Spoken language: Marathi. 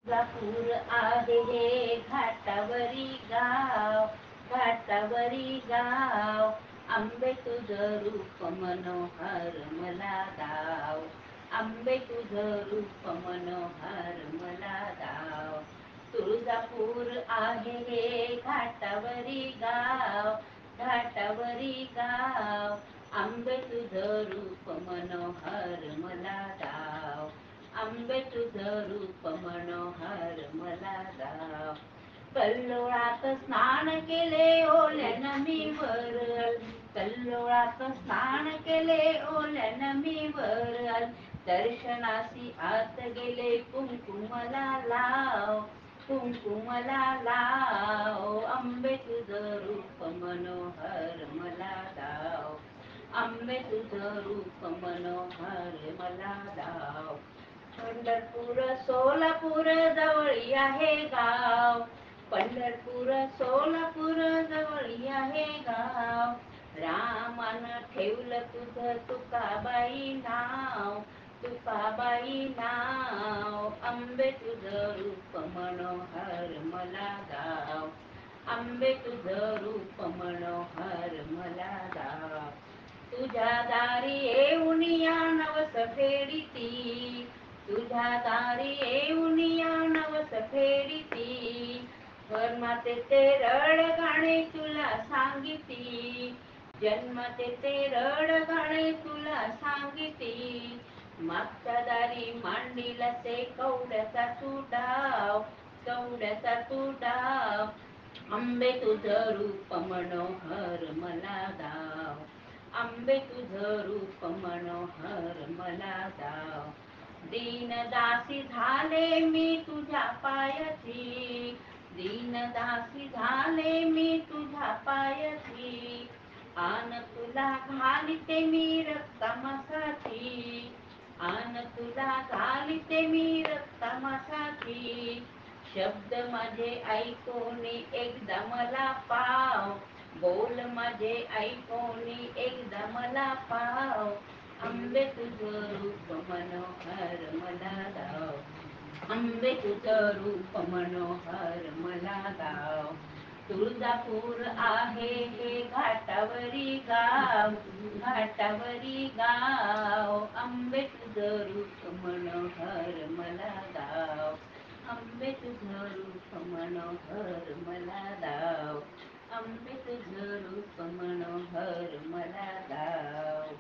तुळजापूर आहे हे घाटावरी गाव, घाटावरी गाव. आंबे तुझं रूप मनोहर मला दाव, आंबे तुझं रूप मनोहर मला दाव. तुळजापूर आहे हे घाटावरी गाव, घाटावरी गाव. आंबे तुझं रूप मनोहर मला दाव, आंबे तुझं रूप मनोहर मला दाव. कल्लोळात स्नान केले ओल्यानं मी वर, कल्लोळात स्नान केले ओल्यानं मी वर. दर्शनासी आत गेले कुंकुमला लाव, कुंकुमला लाव. आंबे तुझं रूप मनोहर मला दाव, आंबे तुझं रूप मनोहर मला दाव. पंढरपूर सोलापूर जवळी आहे गाव, पंढरपूर सोलापूर जवळी आहे गाव. रामानं ठेवलं तुझं तुकाबाई नाव, तुकाबाई नाव. आंबे तुझं रूप मनोहर मला दाव, आंबे तुझं रूप मनोहर मला दाव. तुझ्या दारी येऊन या नवस फेडिती, तुझ्या दारी येऊन या नवस फेडिती. वर्माते ते रड गाणे तुला सांगिती, जन्मते ते रड गाणे तुला सांगिती. मागच्या दारी मांडीला ते कवड्याचा तू डाव, कवड्याचा तू डाव. आंबे तुझं रूप मनोहर मला दाव, आंबे तुझं रूप मनोहर मला दाव. दीनदासी झाले मी तुझ्या पायाची, दीनदासी झाले मी तुझ्या पायाची. आन तुला घालिते मी रक्तामासाची, आन तुला घालिते मी रक्तामासाची. शब्द माझे ऐकोनी एकदा मला पाव, बोल माझे ऐकोनी एकदा मला पाव. आंबे तुझं रूप मनोहर मला दाव, आंबे तुझं रूप मनोहर मला दाव. तुळजापूर आहे हे घाटावरी गाव, घाटावरी गाव. आंबे तुझं रूप मनोहर मला दाव, आंबे तुझं रूप मनोहर मला दाव, आंबे तुझं रूप मनोहर मला दाव.